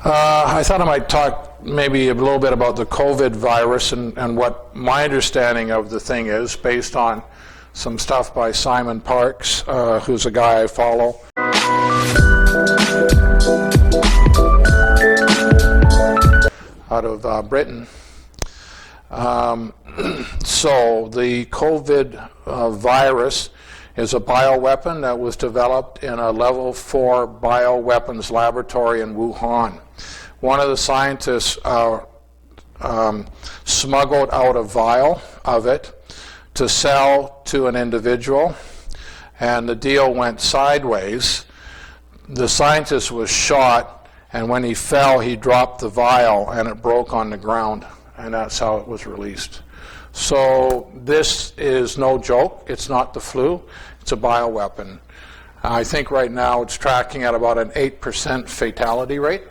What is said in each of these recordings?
I thought I might talk maybe a little bit about the COVID virus and what my understanding of the thing is based on some stuff by Simon Parkes, who's a guy I follow. Out of Britain. So the COVID virus is a bioweapon that was developed in a level 4 bioweapons laboratory in Wuhan. One of the scientists smuggled out a vial of it to sell to an individual, and the deal went sideways. The scientist was shot, and when he fell, he dropped the vial, and it broke on the ground, and that's how it was released. So this is no joke. It's not the flu. It's a bioweapon. I think right now it's tracking at about an 8% fatality rate,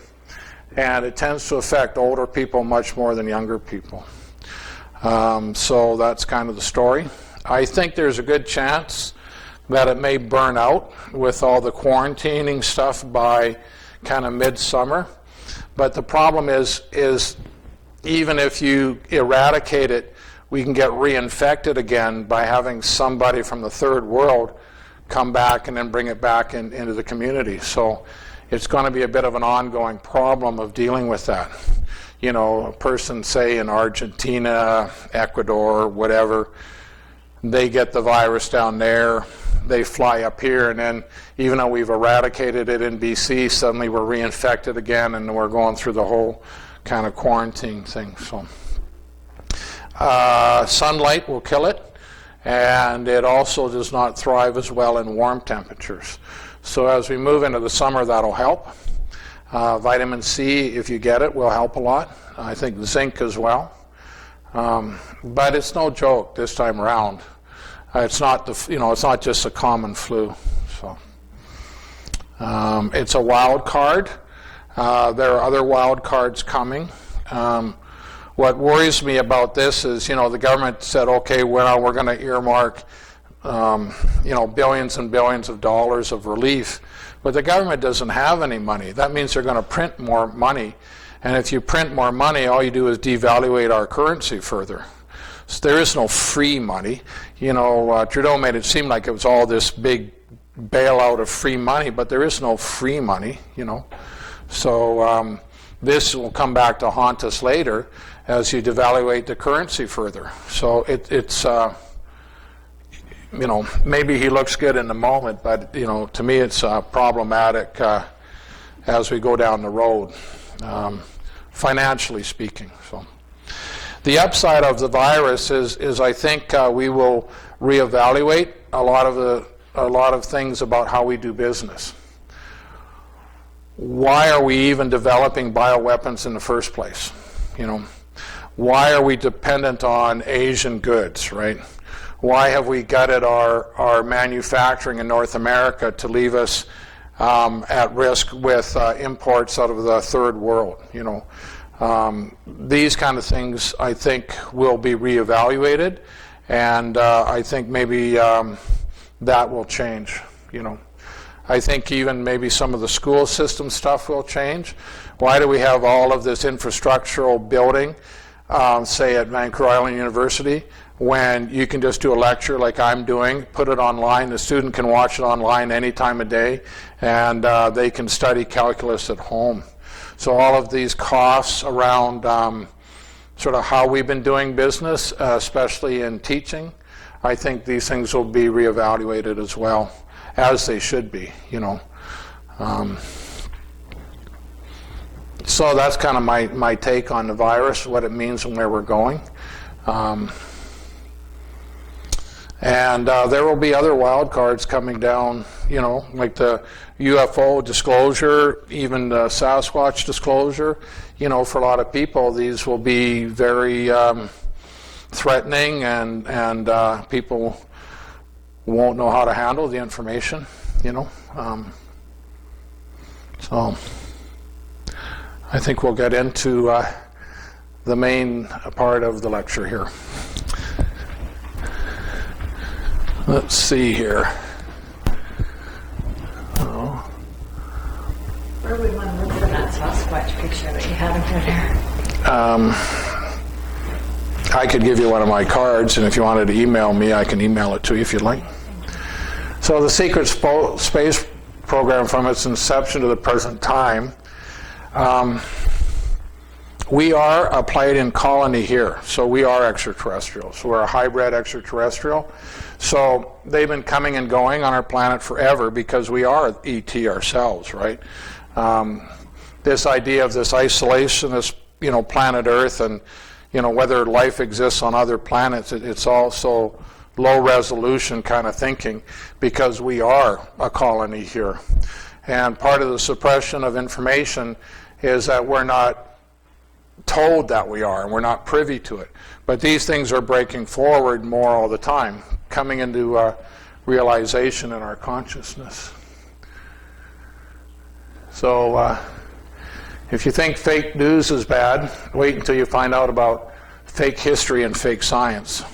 and it tends to affect older people much more than younger people. So that's kind of the story. I think there's a good chance that it may burn out with all the quarantining stuff by kind of midsummer. But the problem is even if you eradicate it, we can get reinfected again by having somebody from the third world come back and then bring it back into the community. So it's going to be a bit of an ongoing problem of dealing with that. You know, a person, say, in Argentina, Ecuador, whatever, they get the virus down there, they fly up here, and then even though we've eradicated it in BC, suddenly we're reinfected again, and we're going through the whole kind of quarantine thing. So sunlight will kill it, and it also does not thrive as well in warm temperatures. So as we move into the summer, that'll help. Vitamin C, if you get it, will help a lot. I think zinc as well. But it's no joke this time around. It's not it's not just a common flu. So it's a wild card. There are other wild cards coming. What worries me about this is, the government said, okay, well, we're going to earmark, billions and billions of dollars of relief. But the government doesn't have any money. That means they're going to print more money. And if you print more money, all you do is devaluate our currency further. So there is no free money. Trudeau made it seem like it was all this big bailout of free money, but there is no free money, So this will come back to haunt us later as you devaluate the currency further. So it's maybe he looks good in the moment, but, to me it's problematic as we go down the road, financially speaking. So the upside of the virus is I think we will reevaluate a lot of things about how we do business. Why are we even developing bioweapons in the first place? Why are we dependent on Asian goods, right? Why have we gutted our manufacturing in North America to leave us at risk with imports out of the third world? These kind of things, I think, will be reevaluated, and I think maybe that will change. I think even maybe some of the school system stuff will change. Why do we have all of this infrastructural building, say at Vancouver Island University, when you can just do a lecture like I'm doing, put it online, the student can watch it online any time of day, and they can study calculus at home. So all of these costs around sort of how we've been doing business, especially in teaching, I think these things will be reevaluated as well, as they should be, So that's kind of my take on the virus, what it means and where we're going. And there will be other wild cards coming down, like the UFO disclosure, even the Sasquatch disclosure. For a lot of people, these will be very threatening, and people won't know how to handle the information, So I think we'll get into the main part of the lecture here. Let's see here. Where do we want to look at that Sasquatch picture that you had up there. I could give you one of my cards, and if you wanted to email me, I can email it to you if you'd like. So the secret space program, from its inception to the present time, we are a Pleiadian colony here, so we are extraterrestrials. So we're a hybrid extraterrestrial. So they've been coming and going on our planet forever because we are ET ourselves, right? This idea of this isolation, this planet Earth, and whether life exists on other planets, it's also low resolution kind of thinking because we are a colony here. And part of the suppression of information is that we're not told that we are, and we're not privy to it. But these things are breaking forward more all the time, coming into realization in our consciousness. So if you think fake news is bad, wait until you find out about fake history and fake science.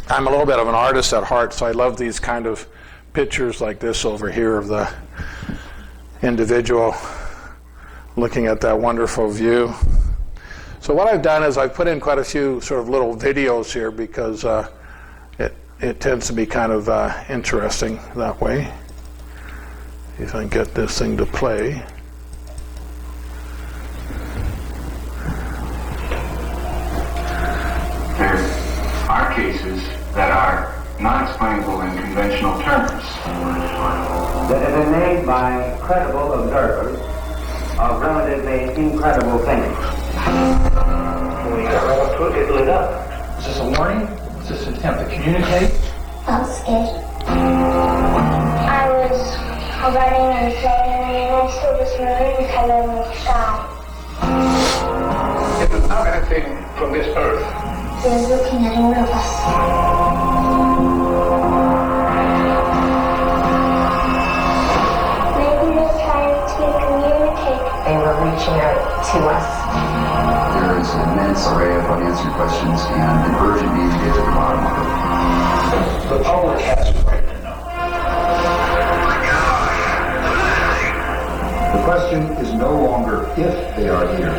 I'm a little bit of an artist at heart, so I love these kind of pictures like this over here of the individual looking at that wonderful view. So what I've done is I've put in quite a few sort of little videos here because it tends to be kind of interesting that way. If I can get this thing to play. There are cases that are not explainable in conventional terms. That have been made by credible observers of relatively incredible things. When you got right up to it, it lit up. Is this a warning? Is this an attempt to communicate? I was scared. I was running and playing, and I saw this maroon color in the sky. It was not anything from this earth. He was looking at all of us. Maybe they're trying to communicate. They were reaching out to us. There is an immense array of unanswered questions and an urgent need to get to the bottom of it. The public has a right to know. The question is no longer if they are here,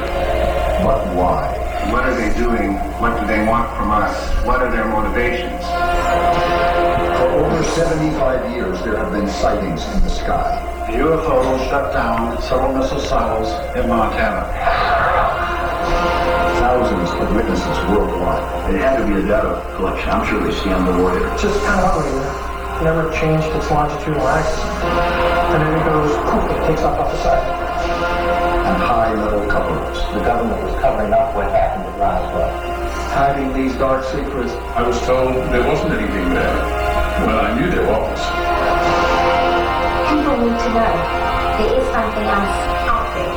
but why. What are they doing? What do they want from us? What are their motivations? For over 75 years, there have been sightings in the sky. The UFO shut down several missile silos in Montana. Thousands of witnesses worldwide. It had to be a data collection. I'm sure they scanned the warrior. Just kind of hovering there. Never changed its longitudinal axis. And then it goes, poof, it takes off the side. And high-level cover-ups. The government was covering up what happened at Roswell. Hiding these dark secrets. I was told there wasn't anything there. Well, I knew there was. People need to know there is something else out there.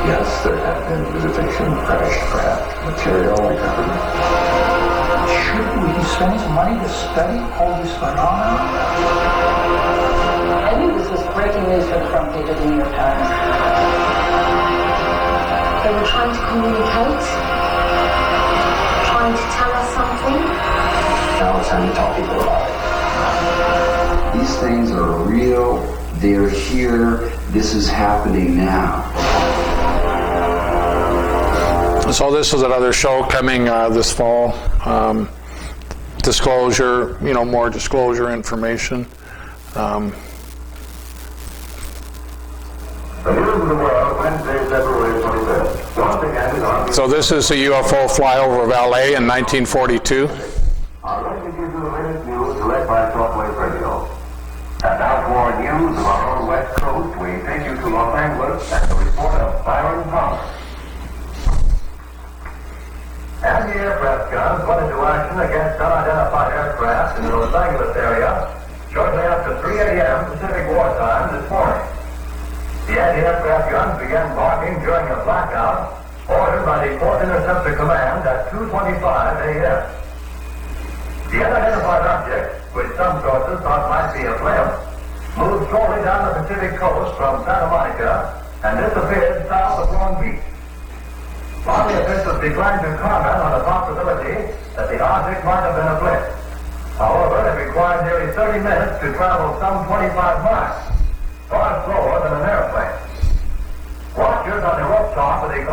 Yes, there have been visitation, crash craft, material recovered. Should we be spending some money to study all these phenomena? I knew this was breaking news for the front page of the New York Times. They were trying to communicate, trying to tell us something. Now it's time to tell people about it. These things are real. They're here. This is happening now. So this is another show coming this fall. Disclosure, more disclosure information. The News of the World, Wednesday, February 25th. Once again, on So this is a UFO flyover of LA in 1942. I'd like to give you the latest news led by shortwave radio. And now for news of our own West Coast, we take you to Los Angeles and the report of Byron Thomas. Anti-aircraft guns went into action against unidentified aircraft in the Los Angeles area shortly after 3 a.m. Pacific wartime this morning. The anti-aircraft guns began barking during a blackout ordered by the Port Interceptor Command at 2:25 a.m. The unidentified object, which some sources thought might be a blimp, moved slowly down the Pacific coast from Santa Monica and disappeared south of Long Beach. Army officials declined to comment on the possibility that the object might have been a blimp. However, it required nearly 30 minutes to travel some 25 miles, far slower than an airplane.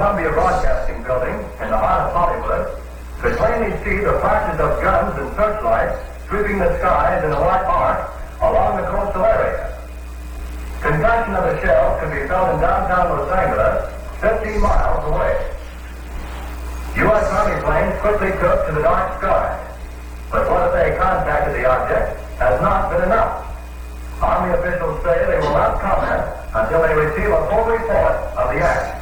Columbia Broadcasting Building in the heart of Hollywood could plainly see the flashes of guns and searchlights sweeping the skies in a white arc along the coastal area. Concussion of the shells could be felt in downtown Los Angeles, 15 miles away. U.S. Army planes quickly took to the dark sky, but what if they contacted the object has not been enough. Army officials say they will not comment until they receive a full report of the act.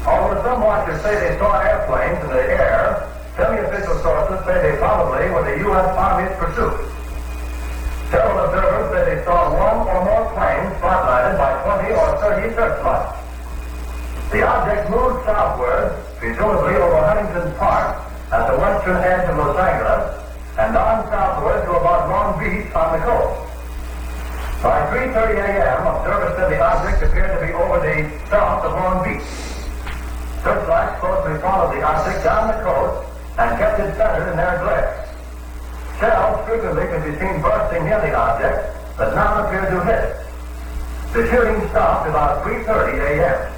Although some watchers say they saw airplanes in the air, semi-official sources say they probably were the U.S. Army's pursuit. Several observers say they saw one or more planes spotlighted by 20 or 30 searchlights. The object moved southward, presumably over Huntington Park at the western edge of Los Angeles, and on southward to about Long Beach on the coast. By 3:30 a.m., observers said the object appeared to be over the south of Long Beach. Searchlights closely followed the object down the coast and kept it centered in their glare. Shells frequently can be seen bursting near the object, but none appear to hit it. The shooting stopped about 3:30 a.m.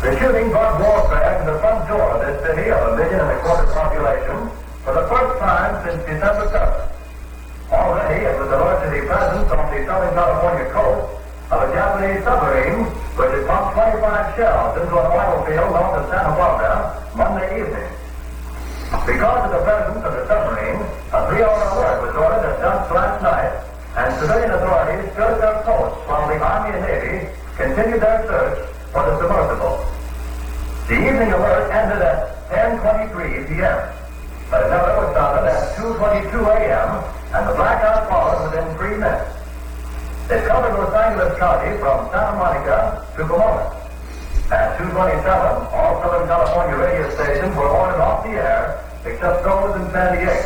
The shooting brought warfare to the front door of this city of 1.25 million population for the first time since December 7th. Already it was alerted to the presence on the Southern California coast of a Japanese submarine which had pumped 25 shells into an oil field north of Santa Barbara Monday evening. Because of the presence of the submarine, a 3-hour alert was ordered at dusk last night, and civilian authorities stood at their posts while the Army and Navy continued their search for the submersible. The evening alert ended at 10:23 p.m., but another was sounded at 2:22 a.m., and the blackout followed within 3 minutes. It covered Los Angeles County from Santa Monica to Pomona. At 2:27, all Southern California radio stations were ordered off the air, except those in San Diego.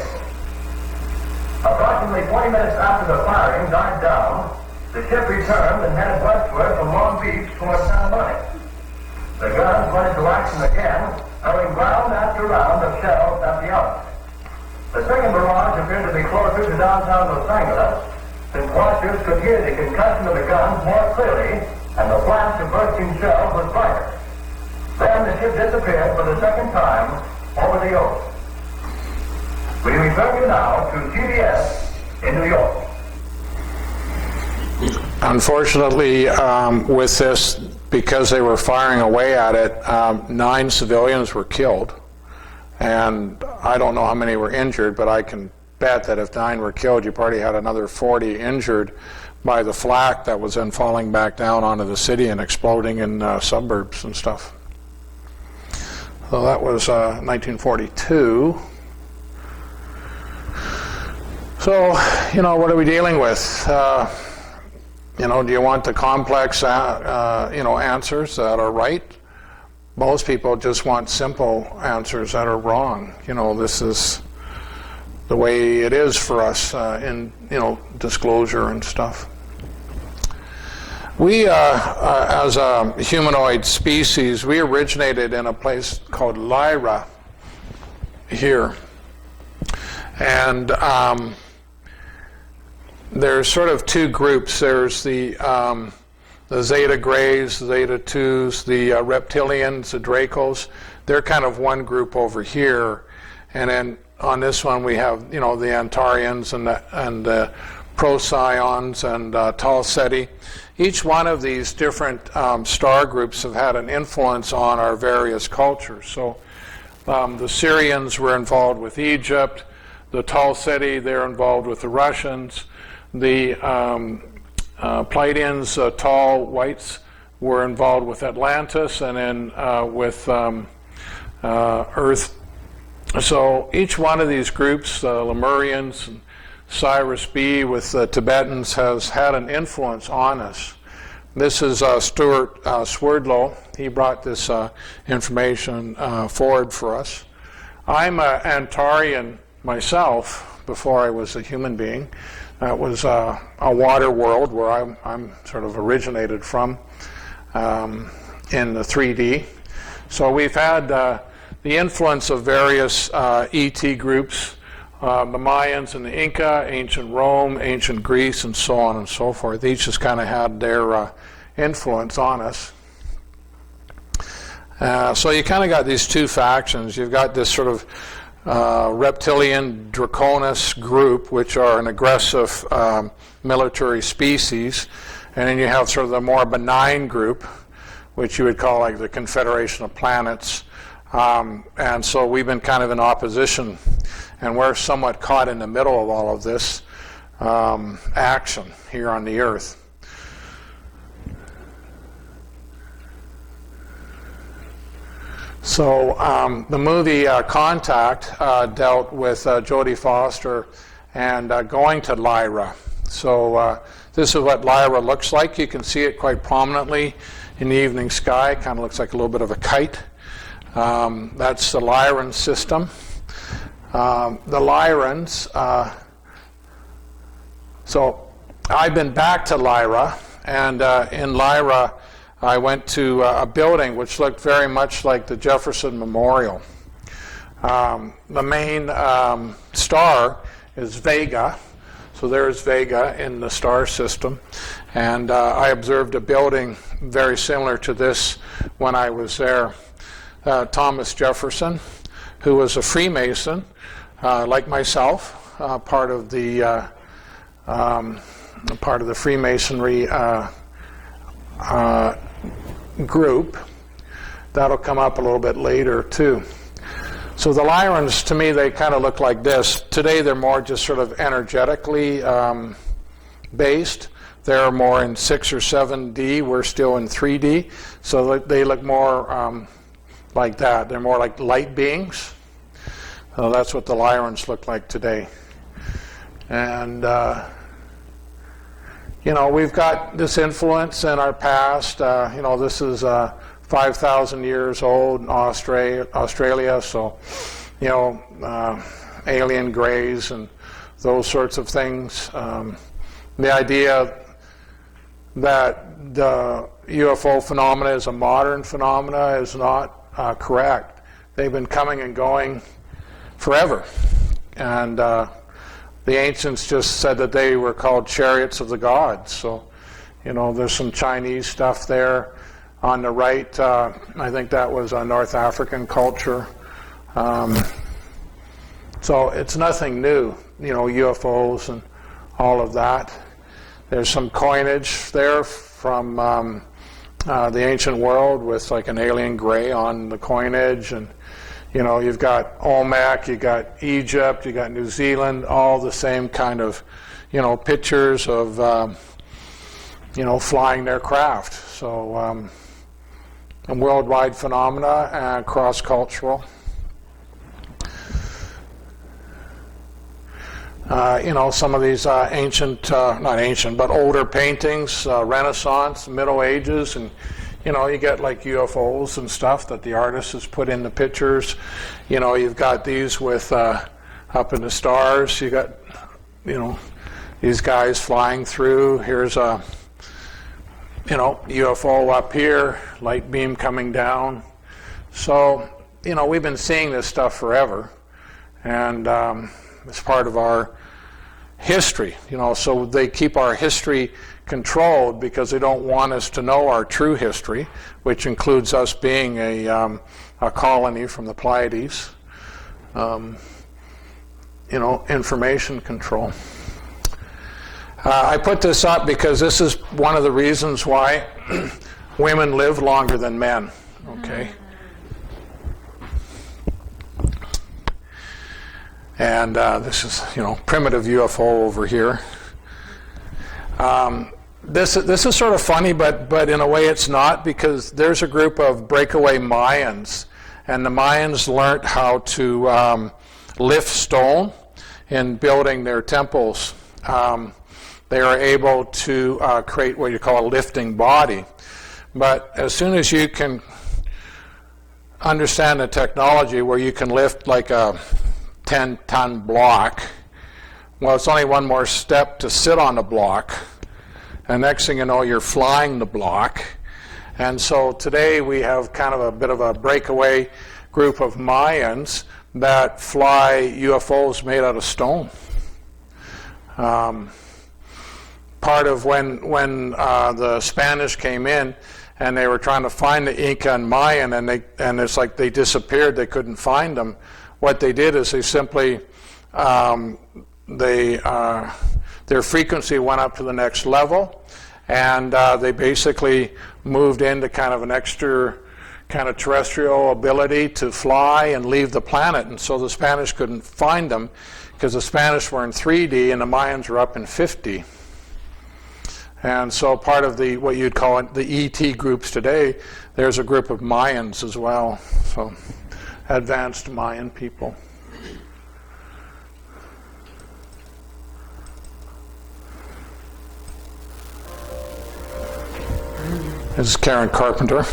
Approximately 20 minutes after the firing died down, the ship returned and headed westward from Long Beach toward Santa Monica. The guns went into action again, throwing round after round of shells at the object. The second barrage appeared to be closer to downtown Los Angeles, since watchers could hear the concussion of the guns more clearly, and the flash of bursting shells was brighter. Then the ship disappeared for the second time over the ocean. We return you now to CBS in New York. Unfortunately, with this, because they were firing away at it, 9 civilians were killed. And I don't know how many were injured, but I can bet that if 9 were killed, you probably had another 40 injured by the flak that was then falling back down onto the city and exploding in suburbs and stuff. So that was 1942. So, what are we dealing with? Do you want the complex, answers that are right? Most people just want simple answers that are wrong. This is the way it is for us in, disclosure and stuff. We, as a humanoid species, we originated in a place called Lyra here. And there's sort of 2 groups. There's the Zeta Grays, Zeta 2s, the reptilians, the Dracos. They're kind of one group over here. And then on this one we have, the Antarians and the Procyon and Tau Ceti. Each one of these different star groups have had an influence on our various cultures. So the Syrians were involved with Egypt. The Tau Ceti, they're involved with the Russians. The Pleiadians, tall whites, were involved with Atlantis and then with Earth. So each one of these groups, the Lemurians, and Cyrus B with the Tibetans, has had an influence on us. This is Stuart Swerdlow. He brought this information forward for us. I'm an Antarian myself before I was a human being. That was a water world where I'm sort of originated from in the 3D. So we've had the influence of various ET groups, the Mayans and the Inca, ancient Rome, ancient Greece, and so on and so forth. Each has kind of had their influence on us. So you kind of got these two factions. You've got this sort of reptilian draconis group, which are an aggressive military species, and then you have sort of the more benign group, which you would call like the Confederation of Planets. And so we've been kind of in opposition, and we're somewhat caught in the middle of all of this action here on the Earth. So the movie Contact dealt with Jodie Foster and going to Lyra. So this is what Lyra looks like. You can see it quite prominently in the evening sky. Kind of looks like a little bit of a kite. That's the Lyran system. The Lyrans, so I've been back to Lyra, and in Lyra I went to a building which looked very much like the Jefferson Memorial. The main star is Vega, so there's Vega in the star system, and I observed a building very similar to this when I was there. Thomas Jefferson, who was a Freemason, like myself, part of the Freemasonry group. That'll come up a little bit later too. So the Lyrans, to me, they kind of look like this. Today they're more just sort of energetically based. They're more in 6 or 7D. We're still in 3D. So they look more like that. They're more like light beings. So that's what the Lyrans look like today. And you know, we've got this influence in our past. You know, this is 5,000 years old in Australia, so, you know, alien grays and those sorts of things. The idea that the UFO phenomena is a modern phenomena is not correct. They've been coming and going forever. And the ancients just said that they were called chariots of the gods. So, you know, there's some Chinese stuff there. On the right, I think that was a North African culture. So it's nothing new, you know, UFOs and all of that. There's some coinage there from the ancient world with like an alien gray on the coinage, and you know, you've got Olmec, you got Egypt, you got New Zealand, all the same kind of, you know, pictures of, you know, flying their craft. So, a worldwide phenomena and cross-cultural. You know, some of these ancient, not ancient, but older paintings, Renaissance, Middle Ages, and you know, you get like UFOs and stuff that the artist has put in the pictures. You know, you've got these with up in the stars. You got, you know, these guys flying through. Here's a, you know, UFO up here, light beam coming down. So, you know, we've been seeing this stuff forever, and it's part of our history. You know, so they keep our history controlled because they don't want us to know our true history, which includes us being a colony from the Pleiades. You know, information control. I put this up because this is one of the reasons why women live longer than men. Okay. And this is, you know, primitive UFO over here. This is sort of funny, but in a way it's not, because there's a group of breakaway Mayans, and the Mayans learned how to lift stone in building their temples. They are able to create what you call a lifting body. But as soon as you can understand the technology where you can lift like a 10-ton block, well, it's only one more step to sit on the block. And next thing you know, you're flying the block. And so today we have kind of a bit of a breakaway group of Mayans that fly UFOs made out of stone. Part of when the Spanish came in and they were trying to find the Inca and Mayan, and it's like they disappeared. They couldn't find them. What they did is they simply their frequency went up to the next level, and they basically moved into kind of an extra kind of terrestrial ability to fly and leave the planet. And so the Spanish couldn't find them because the Spanish were in 3D and the Mayans were up in 5D. And so part of the what you'd call it, the ET groups today, there's a group of Mayans as well. So advanced Mayan people. This is Karen Carpenter.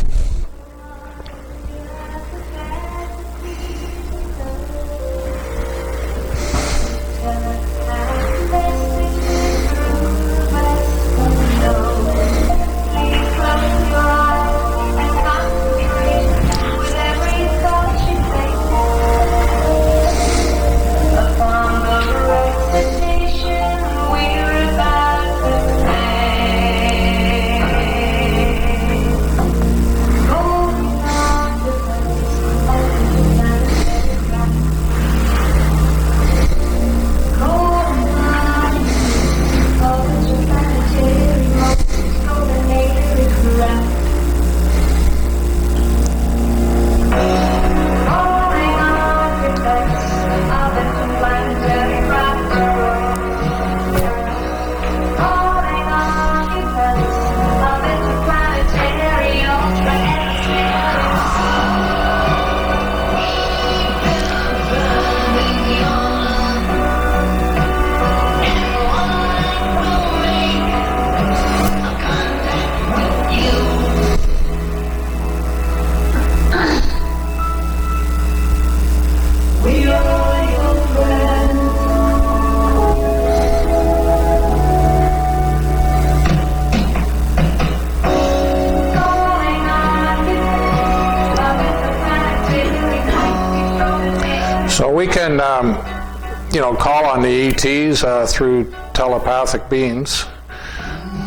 So we can, call on the ETs through telepathic beings.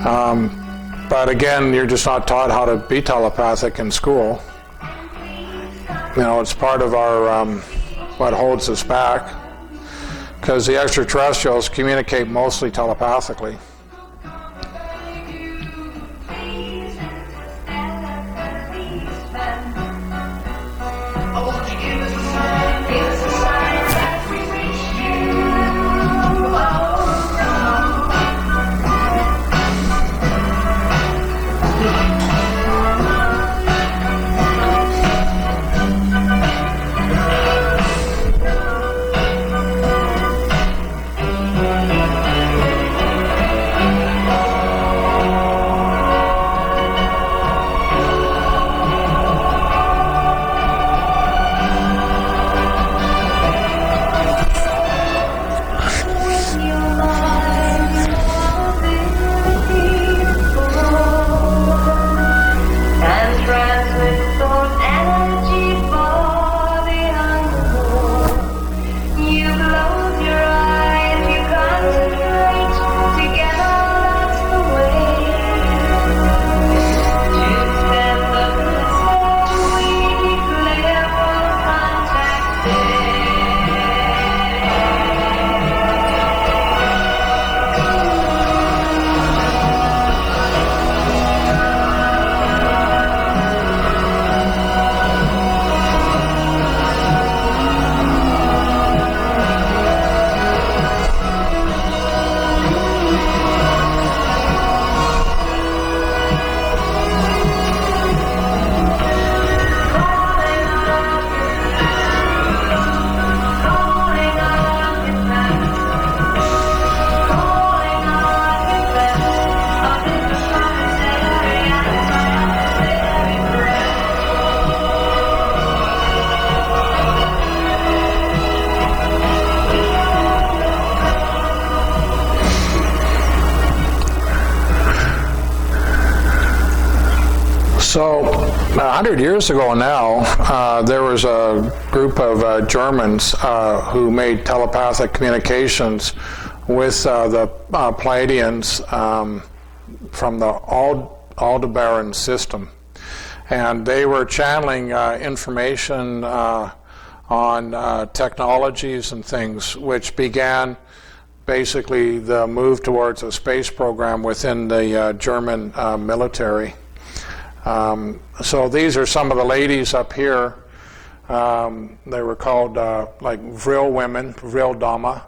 But again, you're just not taught how to be telepathic in school. It's part of our, what holds us back. Because the extraterrestrials communicate mostly telepathically. So 100 years ago now, there was a group of Germans who made telepathic communications with the Pleiadians from the Aldebaran system. And they were channeling information on technologies and things, which began basically the move towards a space program within the German military. So these are some of the ladies up here. They were called like Vril women, Vril Dama,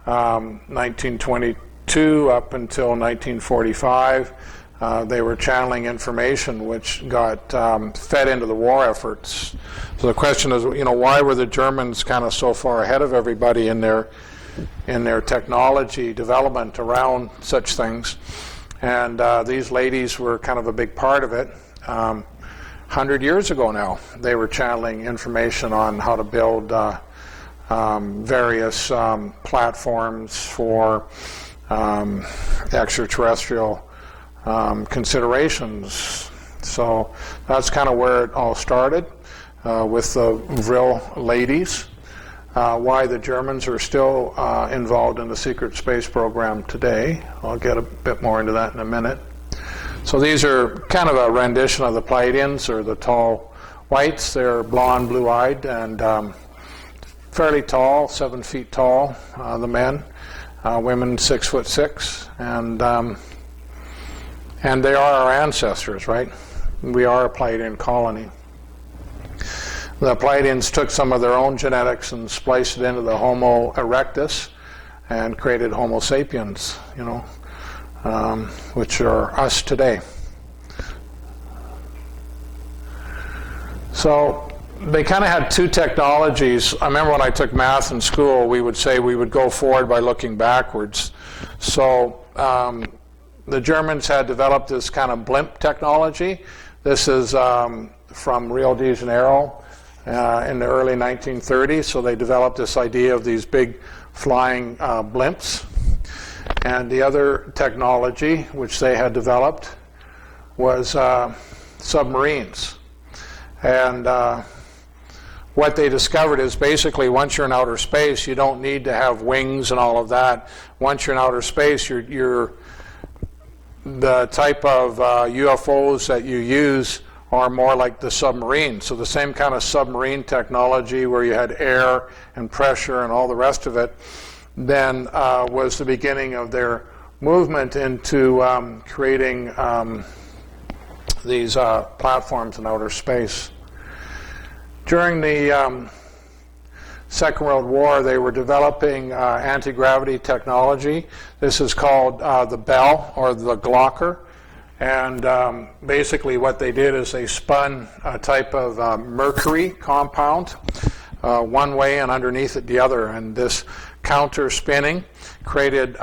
1922 up until 1945. They were channeling information which got fed into the war efforts. So the question is, why were the Germans kind of so far ahead of everybody in their technology development around such things? And these ladies were kind of a big part of it. 100 years ago now, they were channeling information on how to build various platforms for extraterrestrial considerations. So that's kind of where it all started with the Vril ladies. Why the Germans are still involved in the secret space program today. I'll get a bit more into that in a minute. So these are kind of a rendition of the Pleiadians, or the tall whites. They're blonde, blue-eyed, and fairly tall, 7 feet tall, the men. Women 6'6", and they are our ancestors, right? We are a Pleiadian colony. The Pleiadians took some of their own genetics and spliced it into the Homo erectus and created Homo sapiens, which are us today. So they kind of had two technologies. I remember when I took math in school, we would say we would go forward by looking backwards. So the Germans had developed this kind of blimp technology. This is from Rio de Janeiro in the early 1930s. So they developed this idea of these big flying blimps. And the other technology which they had developed was submarines. And what they discovered is basically once you're in outer space, you don't need to have wings and all of that. Once you're in outer space, you're the type of UFOs that you use are more like the submarine. So the same kind of submarine technology where you had air and pressure and all the rest of it, then was the beginning of their movement into creating these platforms in outer space. During the Second World War, they were developing anti-gravity technology. This is called the Bell, or the Glocker. And basically what they did is they spun a type of mercury compound one way and underneath it the other. And this counter spinning created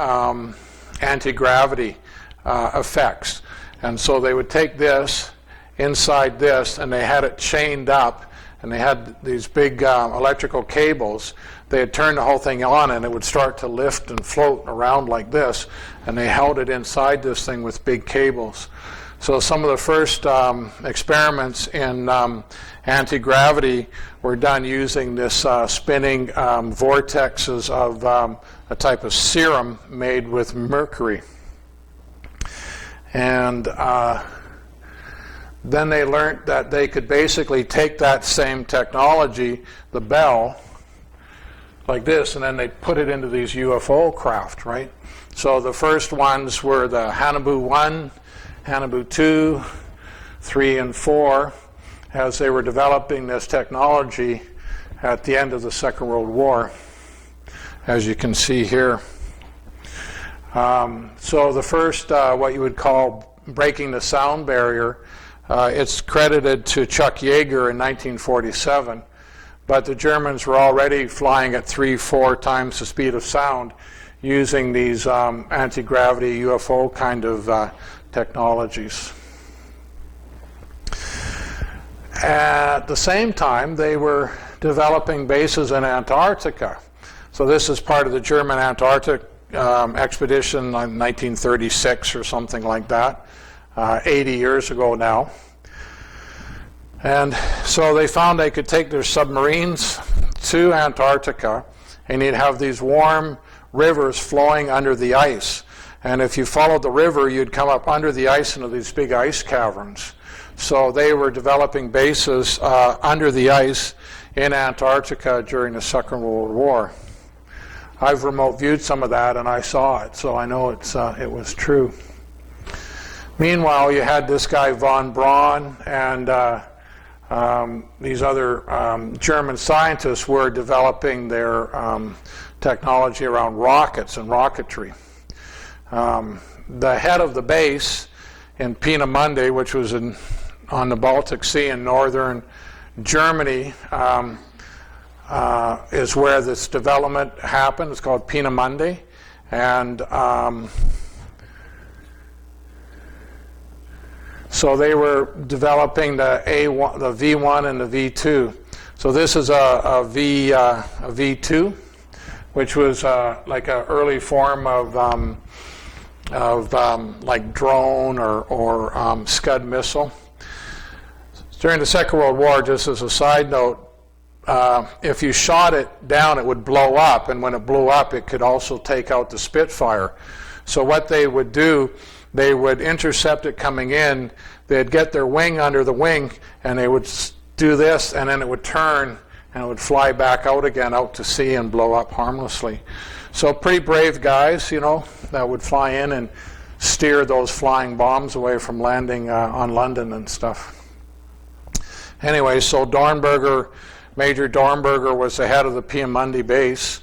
anti-gravity effects. And so they would take this inside this, and they had it chained up, and they had these big electrical cables. They had turned the whole thing on, and it would start to lift and float around like this, and they held it inside this thing with big cables. So some of the first experiments in anti-gravity were done using this spinning vortexes of a type of serum made with mercury. And then they learned that they could basically take that same technology, the Bell, like this, and then they put it into these UFO craft, right? So the first ones were the Hanabu 1, Hanabu 2, 3, and 4, as they were developing this technology at the end of the Second World War, as you can see here. So the first, what you would call breaking the sound barrier, it's credited to Chuck Yeager in 1947, but the Germans were already flying at 3-4 times the speed of sound using these anti-gravity UFO kind of technologies. At the same time, they were developing bases in Antarctica. So this is part of the German Antarctic expedition in 1936 or something like that, 80 years ago now. And so they found they could take their submarines to Antarctica, and you'd have these warm rivers flowing under the ice. And if you followed the river, you'd come up under the ice into these big ice caverns. So they were developing bases under the ice in Antarctica during the Second World War. I've remote viewed some of that, and I saw it, so I know it was true. Meanwhile, you had this guy von Braun, and these other German scientists were developing their technology around rockets and rocketry. The head of the base in Peenemünde, which was on the Baltic Sea in northern Germany, is where this development happened. It's called Peenemünde, and so they were developing the V1 and the V2. So this is a V2, which was like an early form of like drone or Scud missile. During the Second World War, just as a side note, if you shot it down, it would blow up, and when it blew up, it could also take out the Spitfire. So what they would do, they would intercept it coming in, they'd get their wing under the wing, and they would do this, and then it would turn, and it would fly back out again, out to sea, and blow up harmlessly. So pretty brave guys, you know, that would fly in and steer those flying bombs away from landing on London and stuff. Anyway, so Major Dornberger was the head of the Peenemünde base,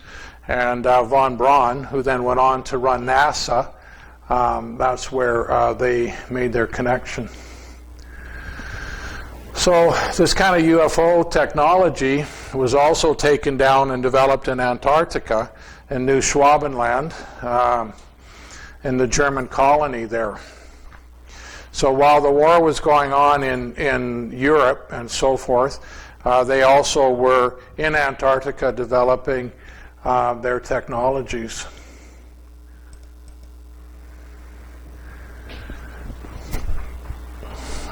and von Braun, who then went on to run NASA, that's where they made their connection. So this kind of UFO technology was also taken down and developed in Antarctica, in New Schwabenland, in the German colony there. So while the war was going on in Europe and so forth, they also were in Antarctica developing their technologies.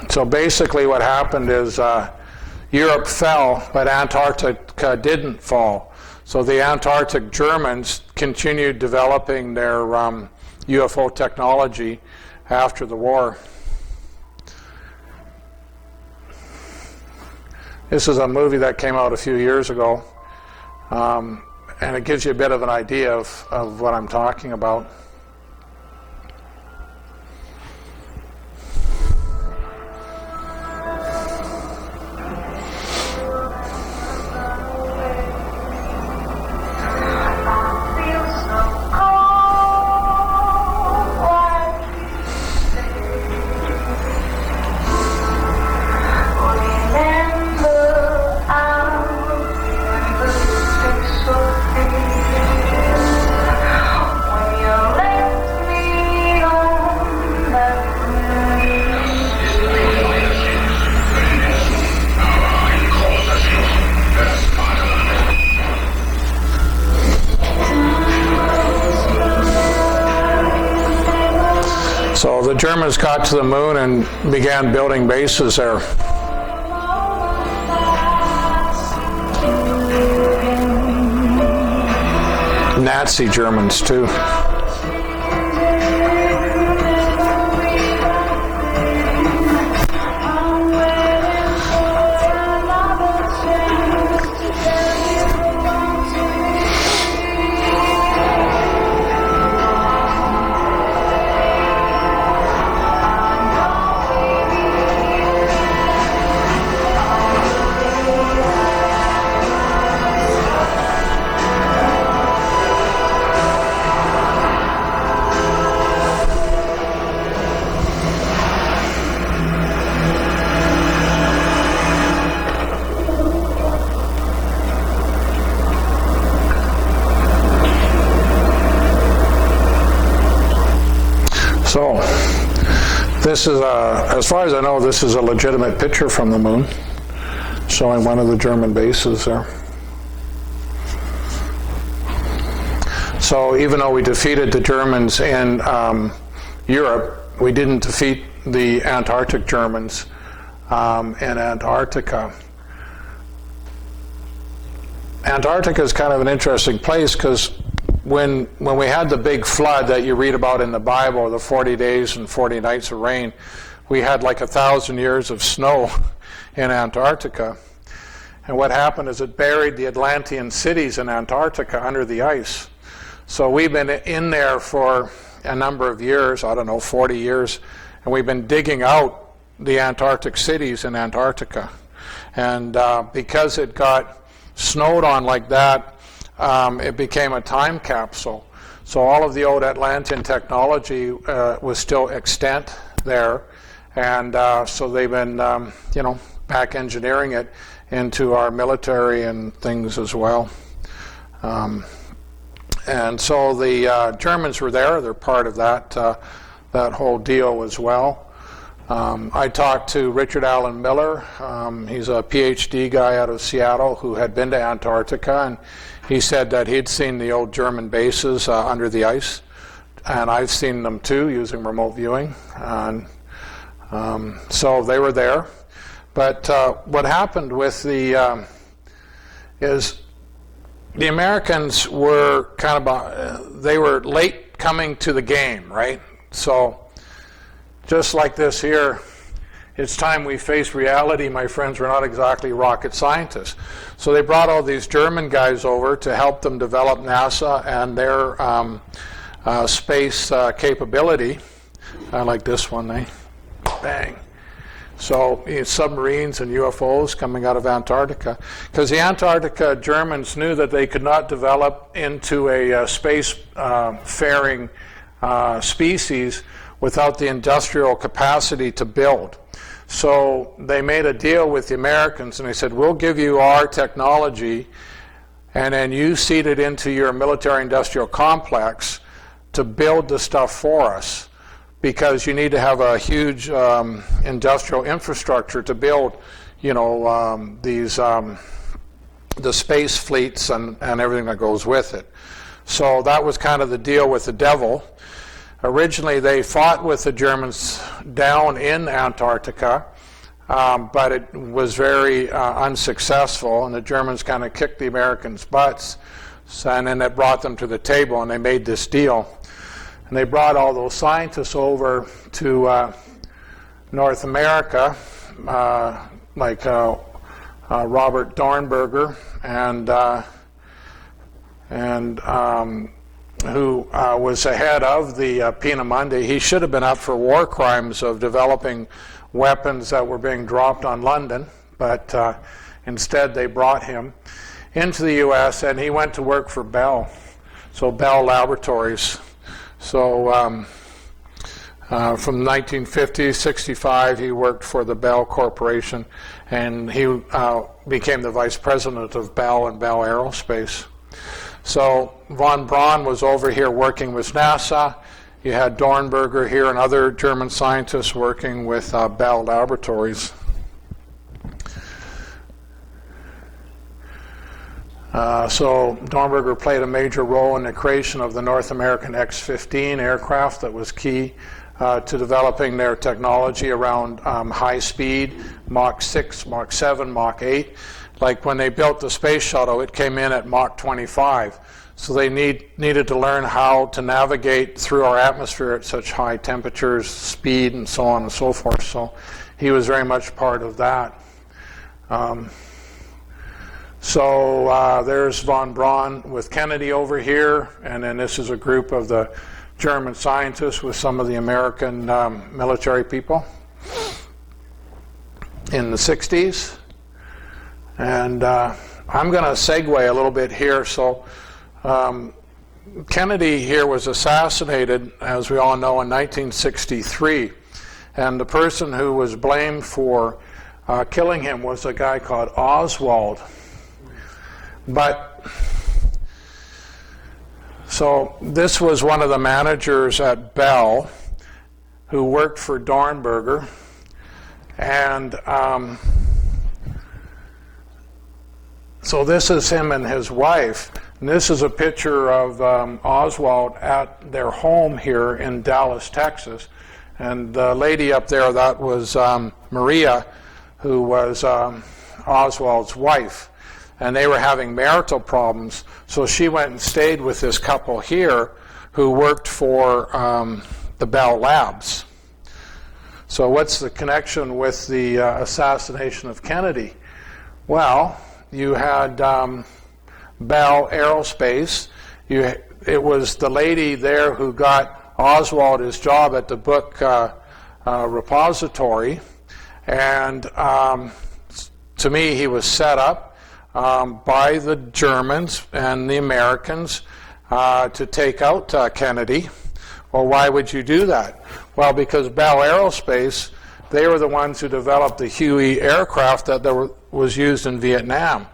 So basically what happened is Europe fell, but Antarctica didn't fall. So the Antarctic Germans continued developing their UFO technology after the war. This is a movie that came out a few years ago, and it gives you a bit of an idea of what I'm talking about. So the Germans got to the moon and began building bases there. Nazi Germans too. So, this is, as far as I know, this is a legitimate picture from the moon, showing one of the German bases there. So, even though we defeated the Germans in Europe, we didn't defeat the Antarctic Germans in Antarctica. Antarctica is kind of an interesting place because when we had the big flood that you read about in the Bible, the 40 days and 40 nights of rain, we had like 1,000 years of snow in Antarctica. And what happened is it buried the Atlantean cities in Antarctica under the ice. So we've been in there for a number of years, I don't know, 40 years, and we've been digging out the Antarctic cities in Antarctica. And because it got snowed on like that, it became a time capsule. So all of the old Atlantean technology was still extant there, and so they've been, back engineering it into our military and things as well. And so the Germans were there; they're part of that whole deal as well. I talked to Richard Allen Miller. He's a PhD guy out of Seattle who had been to Antarctica, and he said that he'd seen the old German bases under the ice, and I've seen them too using remote viewing. And so they were there. But what happened with the is the Americans were kind of they were late coming to the game, right? So just like this here, it's time we face reality, my friends. We're not exactly rocket scientists. So they brought all these German guys over to help them develop NASA and their space capability. I like this one, bang. So submarines and UFOs coming out of Antarctica. Because the Antarctica Germans knew that they could not develop into a space-faring species without the industrial capacity to build. So they made a deal with the Americans, and they said, we'll give you our technology, and then you seed it into your military-industrial complex to build the stuff for us, because you need to have a huge industrial infrastructure to build, these the space fleets and everything that goes with it. So that was kind of the deal with the devil. Originally, they fought with the Germans down in Antarctica, but it was very unsuccessful, and the Germans kind of kicked the Americans' butts, and then it brought them to the table, and they made this deal. And they brought all those scientists over to North America, like Robert Dornberger, and who was the head of the Pina Mundi. He should have been up for war crimes of developing weapons that were being dropped on London, but instead they brought him into the U.S. and he went to work for Bell, so Bell Laboratories. So from 1950, 65, he worked for the Bell Corporation, and he became the vice president of Bell and Bell Aerospace. So von Braun was over here working with NASA. You had Dornberger here and other German scientists working with Bell Laboratories. So Dornberger played a major role in the creation of the North American X-15 aircraft that was key to developing their technology around high speed, Mach 6, Mach 7, Mach 8. Like when they built the space shuttle, it came in at Mach 25. So they needed to learn how to navigate through our atmosphere at such high temperatures, speed, and so on and so forth. So he was very much part of that. So there's von Braun with Kennedy over here, and then this is a group of the German scientists with some of the American military people in the 60s. And I'm going to segue a little bit here. So Kennedy here was assassinated, as we all know, in 1963. And the person who was blamed for killing him was a guy called Oswald. But so this was one of the managers at Bell who worked for Dornberger, and so this is him and his wife, and this is a picture of Oswald at their home here in Dallas, Texas. And the lady up there, that was Maria, who was Oswald's wife. And they were having marital problems, so she went and stayed with this couple here who worked for the Bell Labs. So what's the connection with the assassination of Kennedy? Well, you had Bell Aerospace. It was the lady there who got Oswald his job at the book repository. And to me, he was set up by the Germans and the Americans to take out Kennedy. Well, why would you do that? Well, because Bell Aerospace, they were the ones who developed the Huey aircraft that was used in Vietnam.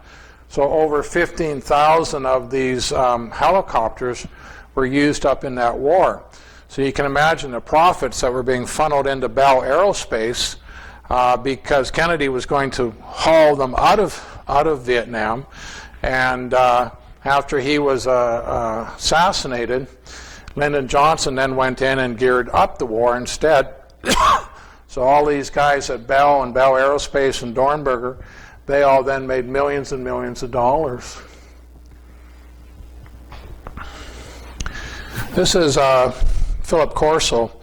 So over 15,000 of these helicopters were used up in that war. So you can imagine the profits that were being funneled into Bell Aerospace because Kennedy was going to haul them out of Vietnam. And after he was assassinated, Lyndon Johnson then went in and geared up the war instead. So all these guys at Bell and Bell Aerospace and Dornberger, they all then made millions and millions of dollars. This is Philip Corso.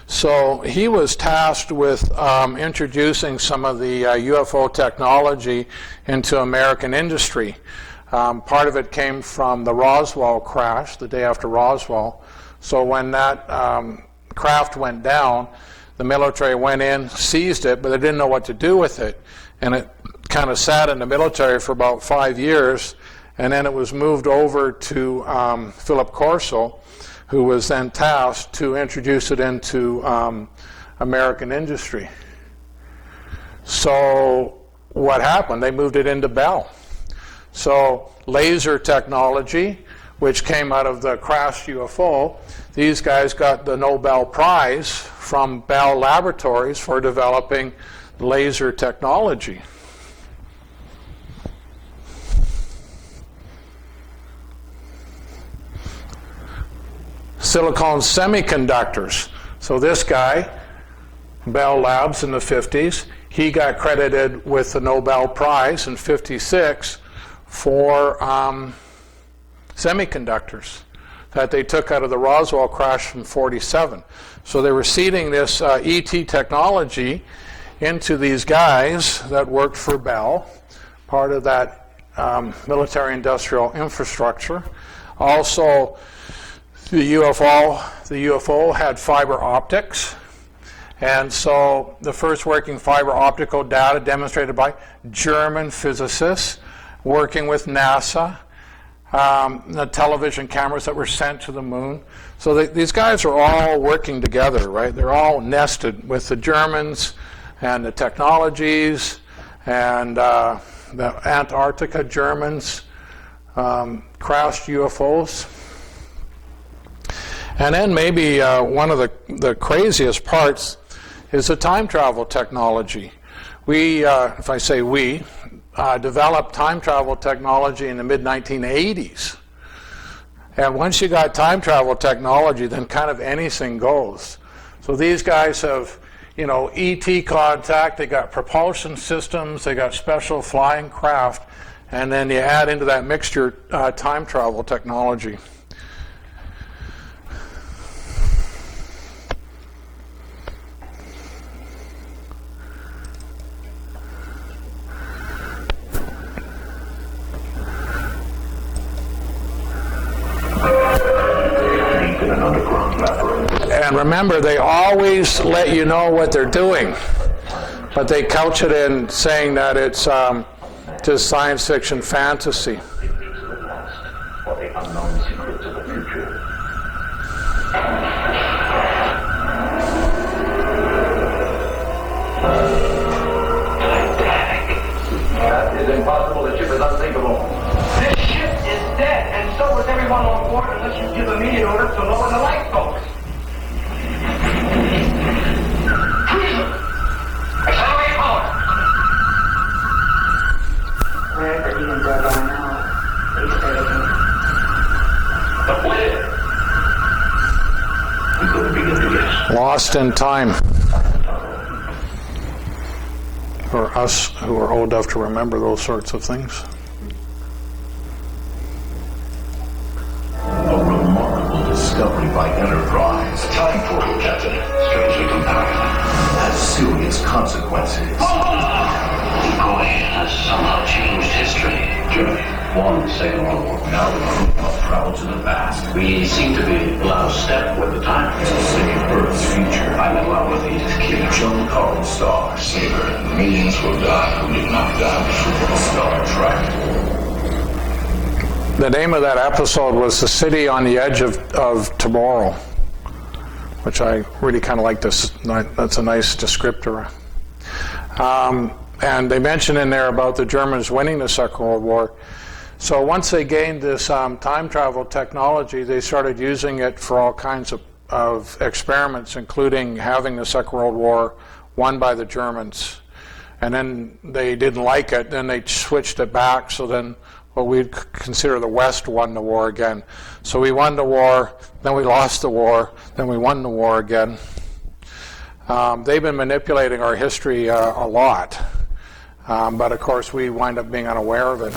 So he was tasked with introducing some of the UFO technology into American industry. Part of it came from the Roswell crash, the day after Roswell. So when that craft went down, the military went in, seized it, but they didn't know what to do with it. And it kind of sat in the military for about 5 years, and then it was moved over to Philip Corso, who was then tasked to introduce it into American industry. So what happened? They moved it into Bell. So laser technology, which came out of the crashed UFO, these guys got the Nobel Prize from Bell Laboratories for developing laser technology. Silicon semiconductors. So this guy, Bell Labs in the 50s, he got credited with the Nobel Prize in 56 for semiconductors that they took out of the Roswell crash from 47. So they were seeding this ET technology into these guys that worked for Bell, part of that military-industrial infrastructure. Also, the UFO had fiber optics, and so the first working fiber optical data demonstrated by German physicists working with NASA, the television cameras that were sent to the moon. So these guys are all working together, right? They're all nested with the Germans and the technologies and the Antarctica Germans crashed UFOs. And then maybe one of the craziest parts is the time travel technology. We, if I say we, developed time travel technology in the mid-1980s. And once you got time travel technology, then kind of anything goes. So these guys have, ET contact, they got propulsion systems, they got special flying craft, and then you add into that mixture time travel technology. And remember, they always let you know what they're doing, but they couch it in saying that it's just science fiction fantasy. That is impossible. The ship is unsinkable. This ship is dead, and so is everyone on board unless you give immediate orders to lower the lifeboats. Accelerate power. Wherever demons are going now, they stay again. But where? We couldn't begin to guess. Lost in time. For us who are old enough to remember those sorts of things. A remarkable discovery by Enterprise. Time portal, Captain. Strangely compelling. As pursuing its consequences. Boy has somehow changed history. Germany won the Second World War. Now the group must travel to the past. We seem to be out of step with the times. To save Earth's future. I'm in love with these kids. Joan Collins star, Saber. Millions will die who did not die before Star Trek. The name of that episode was The City on the Edge of Tomorrow, which I really kind of like this. That's a nice descriptor. And they mention in there about the Germans winning the Second World War. So once they gained this time travel technology, they started using it for all kinds of experiments, including having the Second World War won by the Germans. And then they didn't like it, then they switched it back, so then what we'd consider the West won the war again. So we won the war, then we lost the war, then we won the war again. They've been manipulating our history a lot, but of course we wind up being unaware of it.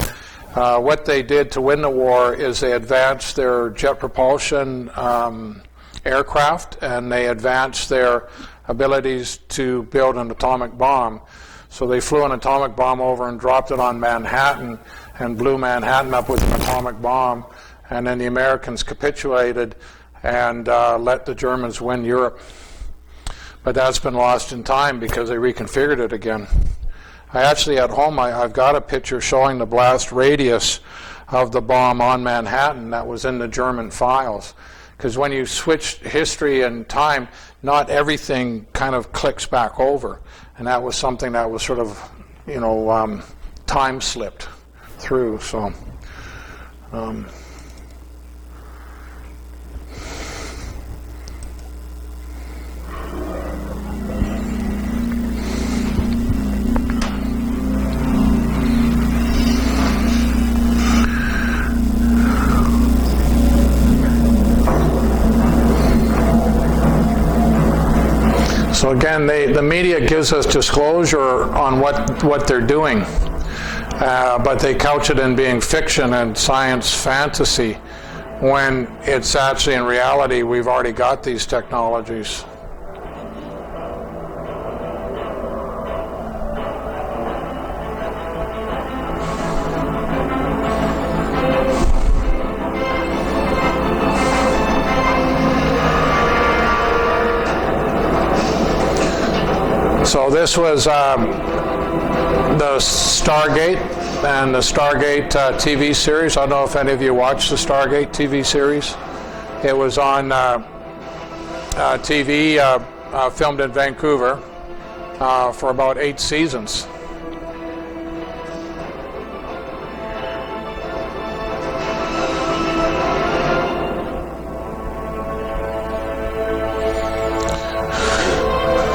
What they did to win the war is they advanced their jet propulsion aircraft, and they advanced their abilities to build an atomic bomb. So they flew an atomic bomb over and dropped it on Manhattan and blew Manhattan up with an atomic bomb, and then the Americans capitulated and let the Germans win Europe. But that's been lost in time because they reconfigured it again. I actually, at home, I've got a picture showing the blast radius of the bomb on Manhattan that was in the German files. Because when you switch history and time, not everything kind of clicks back over. And that was something that was sort of, time slipped through. So, So again, the media gives us disclosure on what they're doing, but they couch it in being fiction and science fantasy, when it's actually in reality we've already got these technologies. So this was the Stargate and the Stargate TV series. I don't know if any of you watched the Stargate TV series. It was on TV, filmed in Vancouver for about 8 seasons.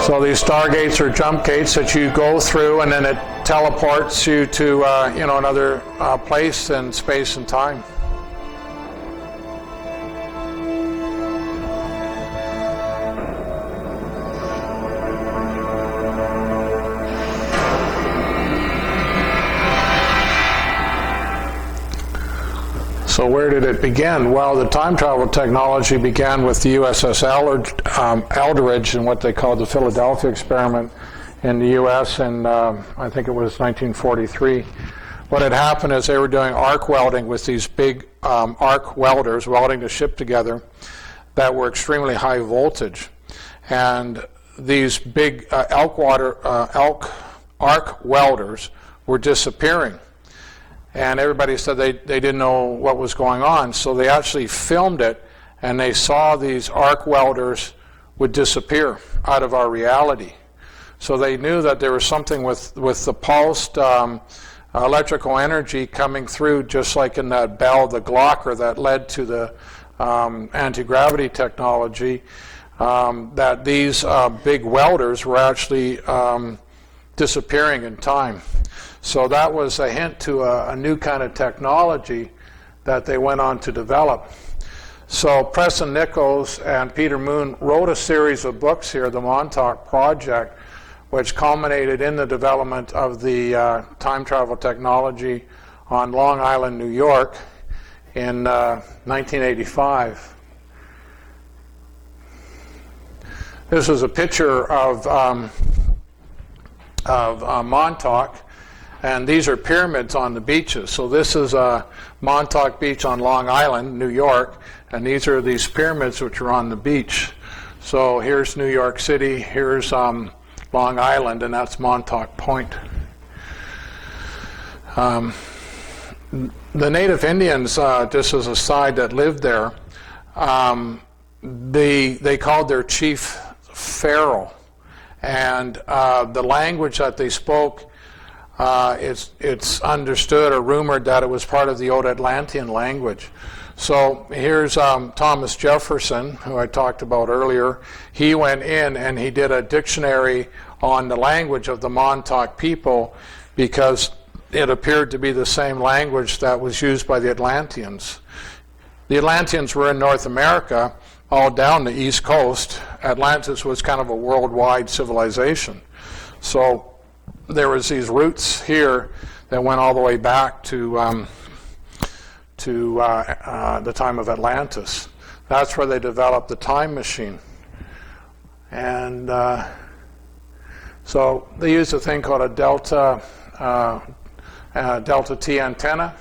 So these stargates are jump gates that you go through, and then it teleports you to another place in space and time. So where did it begin? Well, the time travel technology began with the USS Eldridge and what they called the Philadelphia experiment in the U.S. in, I think it was 1943. What had happened is they were doing arc welding with these big arc welders, welding the ship together, that were extremely high voltage. And these big arc welders were disappearing. And everybody said they didn't know what was going on, so they actually filmed it, and they saw these arc welders would disappear out of our reality. So they knew that there was something with the pulsed electrical energy coming through, just like in that bell, the Glocker that led to the anti-gravity technology, that these big welders were actually disappearing in time. So that was a hint to a new kind of technology that they went on to develop. So Preston Nichols and Peter Moon wrote a series of books here, the Montauk Project, which culminated in the development of the time travel technology on Long Island, New York in 1985. This was a picture of Montauk, and these are pyramids on the beaches. So this is Montauk Beach on Long Island, New York, and these are these pyramids which are on the beach. So here's New York City, here's Long Island, and that's Montauk Point. The native Indians, just as a side, that lived there, they called their chief Pharaoh, and the language that they spoke, it's understood or rumored that it was part of the Old Atlantean language. So here's Thomas Jefferson, who I talked about earlier. He went in and he did a dictionary on the language of the Montauk people because it appeared to be the same language that was used by the Atlanteans. The Atlanteans were in North America, all down the East Coast. Atlantis was kind of a worldwide civilization. So there was these roots here that went all the way back to the time of Atlantis. That's where they developed the time machine. And so they used a thing called a delta T antenna.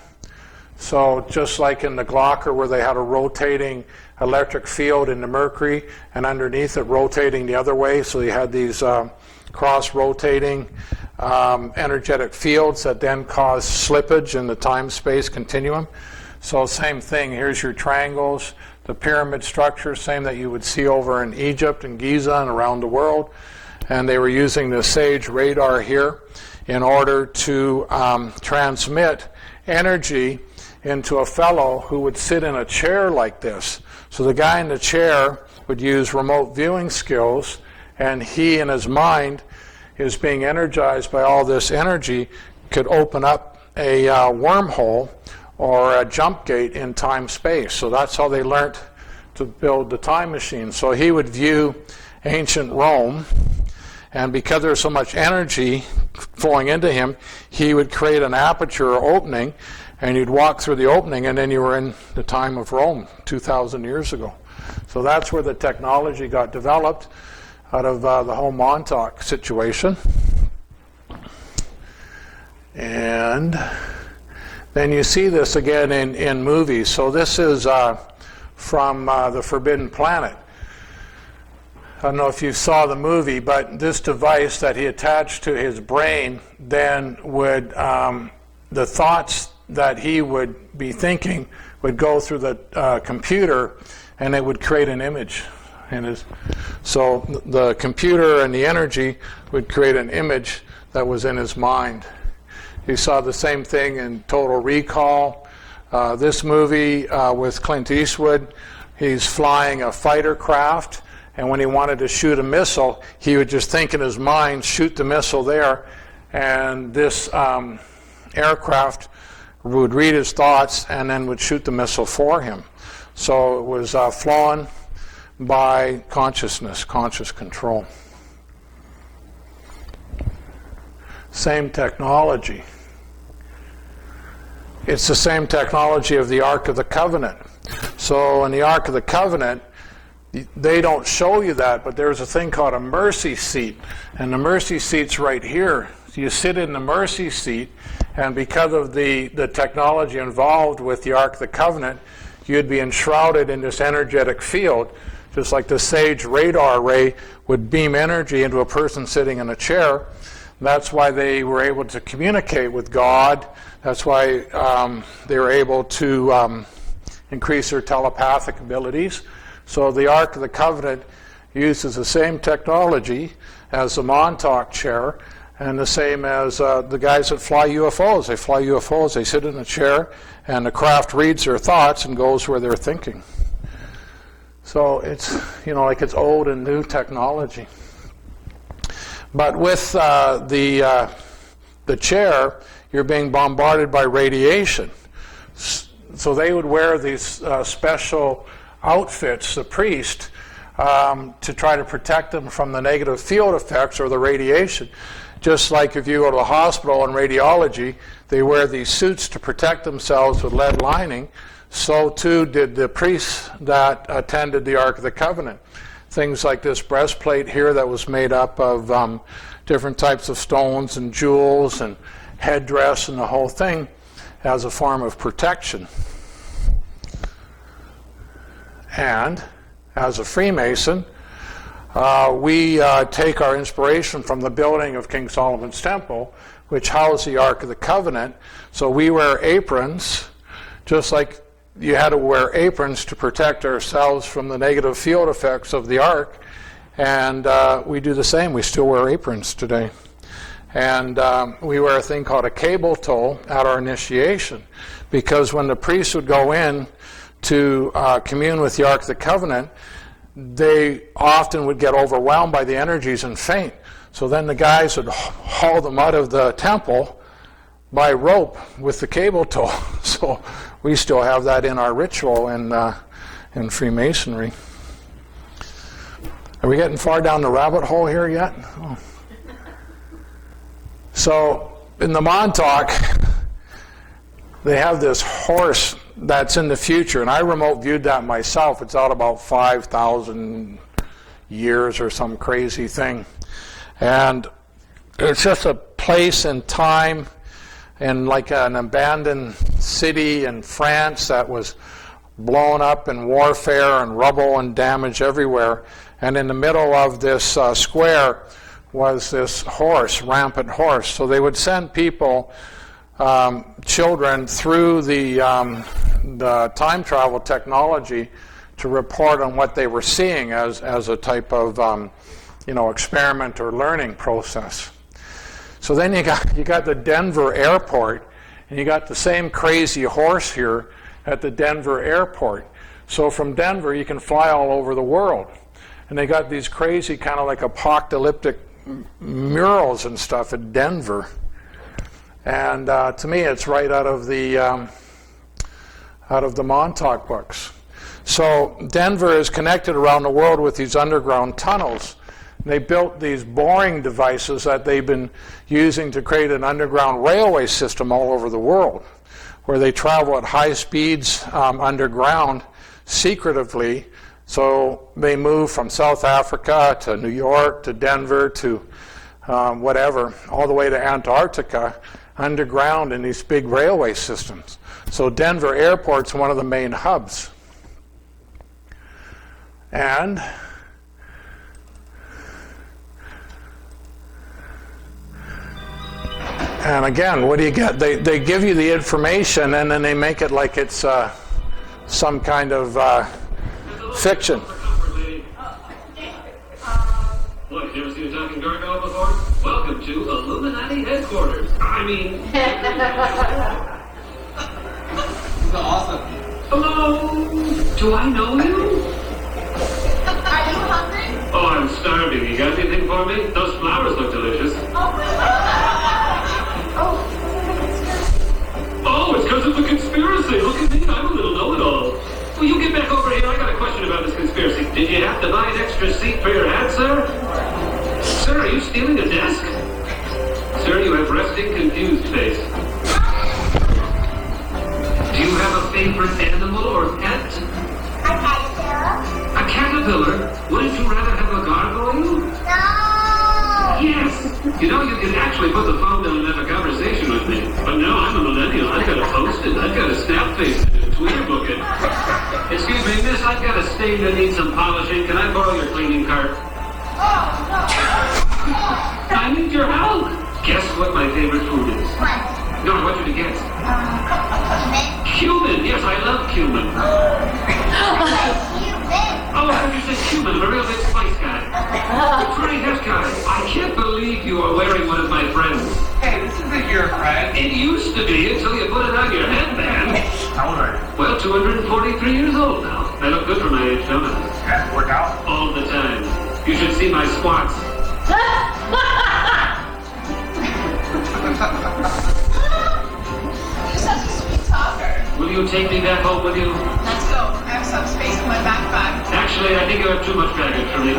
So just like in the Glocker where they had a rotating electric field in the mercury and underneath it rotating the other way, so you had these cross-rotating energetic fields that then cause slippage in the time-space continuum. So same thing, here's your triangles, the pyramid structure, same that you would see over in Egypt and Giza and around the world. And they were using the SAGE radar here in order to transmit energy into a fellow who would sit in a chair like this. So the guy in the chair would use remote viewing skills, and he in his mind is being energized by all this energy, could open up a wormhole or a jump gate in time-space. So that's how they learned to build the time machine. So he would view ancient Rome, and because there's so much energy flowing into him, he would create an aperture or opening, and you'd walk through the opening, and then you were in the time of Rome 2,000 years ago. So that's where the technology got developed out of the whole Montauk situation. And then you see this again in movies. So this is from The Forbidden Planet. I don't know if you saw the movie, but this device that he attached to his brain then would, the thoughts that he would be thinking would go through the computer, and it would create an image. So the computer and the energy would create an image that was in his mind. You saw the same thing in Total Recall. This movie with Clint Eastwood, he's flying a fighter craft, and when he wanted to shoot a missile, he would just think in his mind, shoot the missile there, and this aircraft would read his thoughts and then would shoot the missile for him. So it was flown by consciousness, conscious control. Same technology. It's the same technology of the Ark of the Covenant. So in the Ark of the Covenant, they don't show you that, but there's a thing called a mercy seat, and the mercy seat's right here. You sit in the mercy seat, and because of the technology involved with the Ark of the Covenant, you'd be enshrouded in this energetic field, just like the SAGE radar ray would beam energy into a person sitting in a chair. That's why they were able to communicate with God. That's why they were able to increase their telepathic abilities. So the Ark of the Covenant uses the same technology as the Montauk chair, and the same as the guys that fly UFOs. They fly UFOs, they sit in a chair, and the craft reads their thoughts and goes where they're thinking. So it's, like it's old and new technology. But with the chair, you're being bombarded by radiation. So they would wear these special outfits, the priest, to try to protect them from the negative field effects or the radiation. Just like if you go to a hospital in radiology, they wear these suits to protect themselves with lead lining. So too did the priests that attended the Ark of the Covenant. Things like this breastplate here that was made up of different types of stones and jewels and headdress and the whole thing as a form of protection. And as a Freemason, we take our inspiration from the building of King Solomon's Temple, which housed the Ark of the Covenant. So we wear aprons, just like you had to wear aprons to protect ourselves from the negative field effects of the Ark. And we do the same. We still wear aprons today. And we wear a thing called a cable toll at our initiation, because when the priests would go in to commune with the Ark of the Covenant, they often would get overwhelmed by the energies and faint. So then the guys would haul them out of the temple by rope with the cable tow. So we still have that in our ritual in Freemasonry. Are we getting far down the rabbit hole here yet? Oh. So in the Montauk, they have this horse that's in the future, and I remote viewed that myself. It's out about 5,000 years or some crazy thing. And it's just a place and time in like an abandoned city in France that was blown up in warfare and rubble and damage everywhere. And in the middle of this square was this horse, rampant horse. So they would send people, children, through the time travel technology to report on what they were seeing as a type of experiment or learning process. So then you got the Denver airport, and you got the same crazy horse here at the Denver airport. So from Denver you can fly all over the world, and they got these crazy kind of like apocalyptic murals and stuff at Denver. And to me, it's right out of the Montauk books. So Denver is connected around the world with these underground tunnels. They built these boring devices that they've been using to create an underground railway system all over the world, where they travel at high speeds underground secretively. So they move from South Africa to New York to Denver to whatever, all the way to Antarctica, underground in these big railway systems. So Denver Airport's one of the main hubs. And again, what do you get? They give you the information, and then they make it like it's some kind of fiction. Look, you ever seen a talking gargoyle before? Welcome to Illuminati headquarters. I mean... Awesome. Hello? Do I know you? Are you hungry? Oh, I'm starving. You got anything for me? Those flowers look delicious. Oh, it's because of the conspiracy. Look at me. I'm a little know-it-all. Will you get back over here? I got a question about this conspiracy. Did you have to buy an extra seat for your hat, sir? Sir, are you stealing a desk? Sir, you have resting, confused face. Do you have a favorite animal or pet? A caterpillar. A caterpillar? Wouldn't you rather have a gargoyle? No. Yes. You know, you can actually put the phone down and have a conversation with me. But no, I'm a millennial. I've got to post it. I've got to snap face it and Twitter book it. Excuse me, miss, I've got a stain that needs some polishing. Can I borrow your cleaning cart? Oh, no. I need your help. Guess what my favorite food is? What? No, I want you to guess. Cumin. Cumin. Yes, I love cumin. Oh, I thought you said cumin. I'm a real big spice guy. Pretty this guy. I can't believe you are wearing one of my friends. Hey, this isn't your friend. It used to be until you put it on your headband. How old are you? Well, 243 years old now. I look good for my age, don't I? Yeah, work out? All the time. You should see my squats. You're such a sweet talker. Will you take me back home with you? Let's go. I have some space in my backpack. Actually, I think you have too much baggage for me.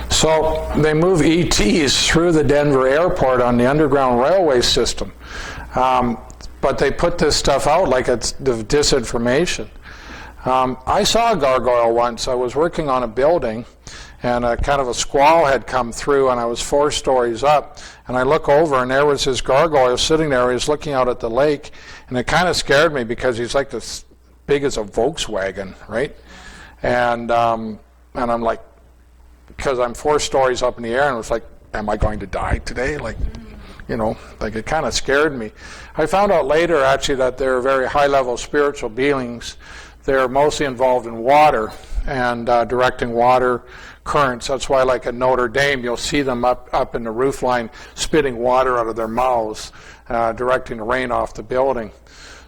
So they move ETs through the Denver airport on the underground railway system. But they put this stuff out like it's the disinformation. I saw a gargoyle once. I was working on a building, and a kind of a squall had come through, and I was 4 stories up, and I look over, and there was this gargoyle sitting there. He was looking out at the lake, and it kind of scared me because he's like this big as a Volkswagen, right? And I'm like, because I'm 4 stories up in the air, and it was like, am I going to die today? Like, you know, like it kind of scared me. I found out later, actually, that they're very high-level spiritual beings. They're mostly involved in water and directing water currents. That's why, like at Notre Dame, you'll see them up in the roof line spitting water out of their mouths, directing the rain off the building.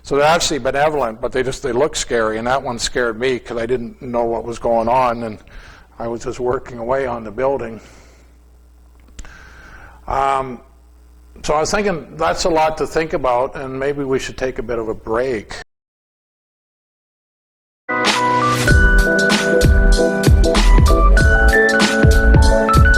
So they're actually benevolent, but they look scary, and that one scared me because I didn't know what was going on, and I was just working away on the building. So I was thinking that's a lot to think about, and maybe we should take a bit of a break.